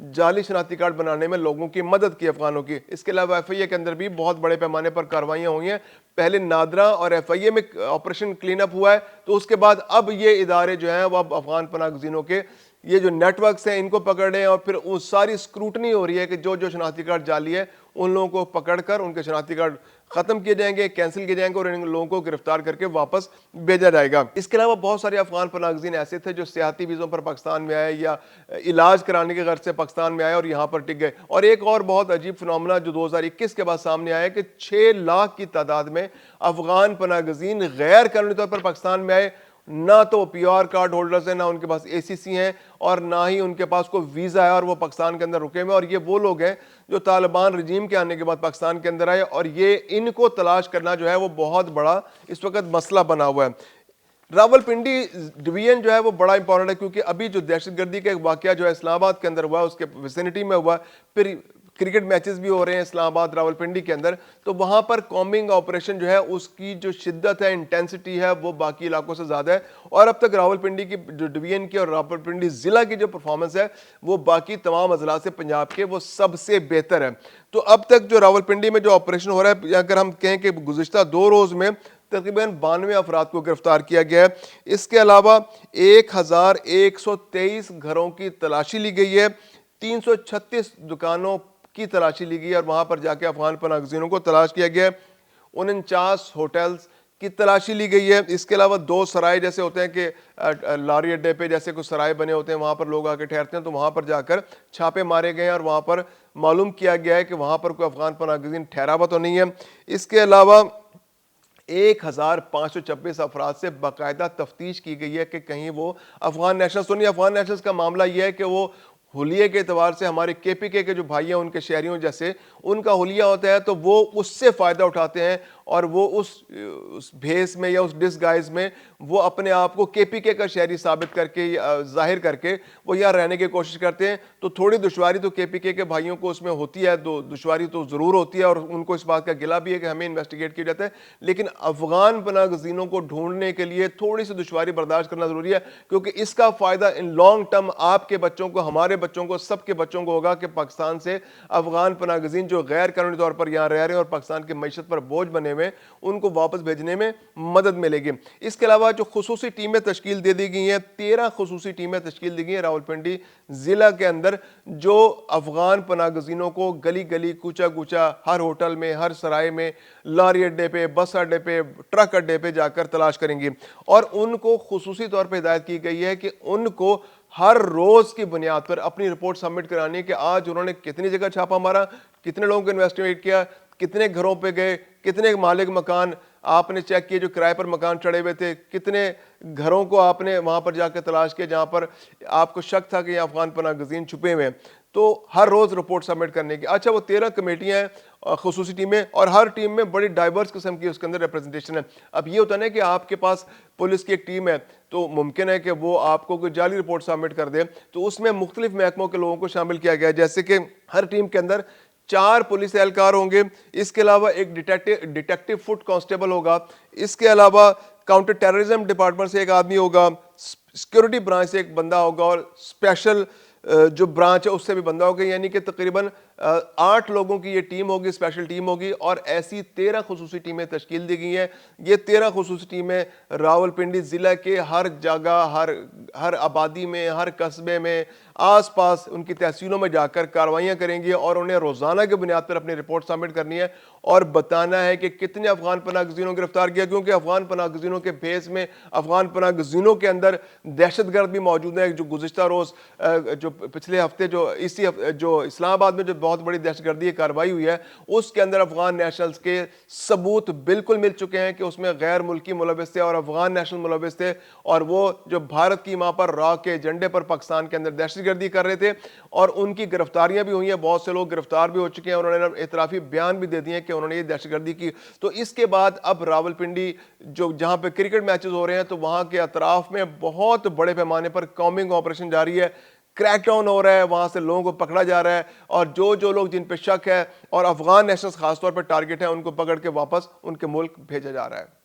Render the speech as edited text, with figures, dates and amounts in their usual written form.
جعلی شناختی کارڈ بنانے میں لوگوں کی مدد کی افغانوں کی۔ اس کے علاوہ ایف آئی اے کے اندر بھی بہت بڑے پیمانے پر کارروائیاں ہوئی ہیں۔ پہلے نادرا اور ایف آئی اے میں آپریشن کلین اپ ہوا ہے، تو اس کے بعد اب یہ ادارے جو ہیں وہ اب افغان پناہ گزینوں کے یہ جو نیٹ ورکس ہیں ان کو پکڑ رہے ہیں، اور پھر وہ ساری اسکروٹنی ہو رہی ہے کہ جو شناختی کارڈ جعلی ہے ان لوگوں کو پکڑ کر ان کے شناختی کارڈ ختم کیے جائیں گے، کینسل کیے جائیں گے، اور ان لوگوں کو گرفتار کر کے واپس بھیجا جائے گا۔ اس کے علاوہ بہت سارے افغان پناہ گزین ایسے تھے جو سیاحتی ویزوں پر پاکستان میں آئے یا علاج کرانے کے غرض سے پاکستان میں آئے اور یہاں پر ٹک گئے۔ اور ایک اور بہت عجیب فنامنا جو 2021 کے بعد سامنے آیا کہ 6 لاکھ کی تعداد میں افغان پناہ گزین غیر قانونی طور پر پاکستان میں آئے، نہ تو پی آر کارڈ ہولڈرز ہیں، نہ ان کے پاس اے سی سی ہیں، اور نہ ہی ان کے پاس کوئی ویزا ہے، اور وہ پاکستان کے اندر رکے ہوئے، اور یہ وہ لوگ ہیں جو طالبان رجیم کے آنے کے بعد پاکستان کے اندر آئے، اور یہ ان کو تلاش کرنا جو ہے وہ بہت بڑا اس وقت مسئلہ بنا ہوا ہے۔ راولپنڈی ڈویژن جو ہے وہ بڑا امپورٹنٹ ہے، کیونکہ ابھی جو دہشت گردی کا ایک واقعہ جو ہے اسلام آباد کے اندر ہوا، اس کے ویسینٹی میں ہوا، پھر کرکٹ میچز بھی ہو رہے ہیں اسلام آباد راولپنڈی کے اندر، تو وہاں پر کومبنگ آپریشن جو ہے اس کی جو شدت ہے، انٹینسٹی ہے، وہ باقی علاقوں سے زیادہ ہے، اور اب تک راولپنڈی کی جو ڈویژن کی اور راولپنڈی ضلع کی جو پرفارمنس ہے وہ باقی تمام اضلاع سے پنجاب کے وہ سب سے بہتر ہے۔ تو اب تک جو راولپنڈی میں جو آپریشن ہو رہا ہے، اگر ہم کہیں کہ گزشتہ 2 روز میں تقریباً 92 افراد کو گرفتار کیا گیا ہے۔ اس کے علاوہ 1123 گھروں کی تلاشی لی گئی ہے، 336 دکانوں کی تلاشی لی گئی ہے، اور وہاں پر جا کے افغان پناہ گزینوں کو تلاش کیا گیا ہے، 49 ہوٹلز کی تلاشی لی گئی ہے۔ اس کے علاوہ 2 سرائے جیسے ہوتے ہیں کہ لاری اڈے پہ جیسے کوئی سرائے بنے ہوتے ہیں، وہاں پر لوگ آ کے ٹھہرتے ہیں، تو وہاں پر جا کر چھاپے مارے گئے ہیں، اور وہاں پر معلوم کیا گیا ہے کہ وہاں پر کوئی افغان پناہ گزین ٹھہرا ہوا تو نہیں ہے۔ اس کے علاوہ 1526 افراد سے باقاعدہ تفتیش کی گئی ہے کہ کہیں وہ افغان نیشنلز تو نہیں۔ افغان نیشنلز کا معاملہ یہ ہے کہ وہ حلیے کے اعتبار سے ہمارے کے پی کے جو بھائی ہیں ان کے شہریوں جیسے ان کا حلیہ ہوتا ہے، تو وہ اس سے فائدہ اٹھاتے ہیں، اور وہ اس بھیس میں یا اس ڈسگائز میں وہ اپنے آپ کو کے پی کے کا شہری ثابت کر کے ظاہر کر کے وہ یہاں رہنے کی کوشش کرتے ہیں۔ تو تھوڑی دشواری تو کے پی کے بھائیوں کو اس میں ہوتی ہے، دشواری تو ضرور ہوتی ہے، اور ان کو اس بات کا گلہ بھی ہے کہ ہمیں انویسٹیگیٹ کیا جاتا ہے، لیکن افغان پناہ گزینوں کو ڈھونڈنے کے لیے تھوڑی سی دشواری برداشت کرنا ضروری ہے، کیونکہ اس کا فائدہ ان لانگ ٹرم آپ کے بچوں کو، ہمارے بچوں کو، سب کے بچوں کو ہوگا کہ پاکستان سے افغان پناہ گزین جو غیر قانونی طور پر یہاں رہ رہے ہیں اور پاکستان کی معیشت پر بوجھ بنے ہوئے ان کو واپس بھیجنے میں مدد ملے گی۔ اس کے علاوہ جو خصوصی ٹیمیں تشکیل دے دی گئی ہیں، 13 خصوصی ٹیمیں تشکیل دی گئی ہیں راولپنڈی ضلع کے اندر، جو افغان پناہ گزینوں کو گلی گلی، کوچہ کوچہ، ہر ہوٹل میں، ہر سرائے میں، لاری اڈے پہ، بس اڈے پہ، ٹرک اڈے پہ جا کر تلاش کریں گی، اور ان کو خصوصی طور پہ ہدایت کی گئی ہے کہ ان کو ہر روز کی بنیاد پر اپنی رپورٹ سبمٹ کرانی ہے کہ آج انہوں نے کتنی جگہ چھاپا مارا، کتنے لوگوں کو انویسٹیگیٹ کیا، کتنے گھروں پہ گئے، کتنے مالک مکان آپ نے چیک کیے جو کرائے پر مکان چڑھے ہوئے تھے، کتنے گھروں کو آپ نے وہاں پر جا کے تلاش کیا جہاں پر آپ کو شک تھا کہ یہ افغان پناہ گزین چھپے ہوئے ہیں، تو ہر روز رپورٹ سبمٹ کرنے کی۔ اچھا، وہ 13 کمیٹیاں ہیں، خصوصی ٹیمیں، اور ہر ٹیم میں بڑی ڈائیورس قسم کی اس کے اندر ریپرزنٹیشن ہے۔ اب یہ ہوتا ہے نا کہ آپ کے پاس پولیس کی ایک ٹیم ہے، تو ممکن ہے کہ وہ آپ کو کوئی جعلی رپورٹ سبمٹ کر دے، تو اس میں مختلف محکموں کے لوگوں کو شامل کیا گیا ہے، جیسے کہ ہر ٹیم کے اندر 4 پولیس اہلکار ہوں گے، اس کے علاوہ ایک ڈیٹیکٹیو فٹ کانسٹیبل ہوگا، اس کے علاوہ کاؤنٹر ٹیررزم ڈپارٹمنٹ سے ایک آدمی ہوگا، سیکورٹی برانچ سے ایک بندہ ہوگا، اور اسپیشل جو برانچ ہے اس سے بھی بندہ ہوگا، یعنی کہ تقریباً 8 لوگوں کی یہ ٹیم ہوگی، اسپیشل ٹیم ہوگی، اور ایسی 13 خصوصی ٹیمیں تشکیل دی گئی ہیں۔ یہ 13 خصوصی ٹیمیں راولپنڈی ضلع کے ہر جگہ، ہر آبادی میں، ہر قصبے میں، آس پاس ان کی تحصیلوں میں جا کر کارروائیاں کریں گی، اور انہیں روزانہ کی بنیاد پر اپنی رپورٹ سبمٹ کرنی ہے اور بتانا ہے کہ کتنے افغان پناہ گزینوں گرفتار کیا، کیونکہ افغان پناہ گزینوں کے بھیس میں، افغان پناہ گزینوں کے اندر دہشت گرد بھی موجود ہیں۔ جو گزشتہ روز جو پچھلے ہفتے جو اسلام آباد میں جو بہت بڑی دہشت گردی کارروائی ہوئی ہے، اس کے اندر افغان نیشنلز کے ثبوت بالکل مل چکے ہیں کہ اس میں غیر ملکی ملوث تھے اور افغان نیشنل ملوث تھے، اور وہ جو بھارت کی ماں پر را کے جھنڈے پر پاکستان کے اندر دہشت گردی کر رہے تھے، اور ان کی گرفتاریاں بھی ہوئی ہیں، بہت سے لوگ گرفتار بھی ہو چکے ہیں، اور انہوں نے اعترافی بیان بھی دے دیے کہ انہوں نے یہ دہشت گردی کی۔ تو اس کے بعد اب راولپنڈی جہاں پہ کرکٹ میچز ہو رہے ہیں، تو وہاں کے اطراف میں بہت بڑے پیمانے پر کومبنگ آپریشن جاری ہے، کریک ڈاؤن ہو رہا ہے، وہاں سے لوگوں کو پکڑا جا رہا ہے، اور جو لوگ جن پہ شک ہے اور افغان نیشنلز خاص طور پر ٹارگٹ ہیں، ان کو پکڑ کے واپس ان کے ملک بھیجا جا رہا ہے۔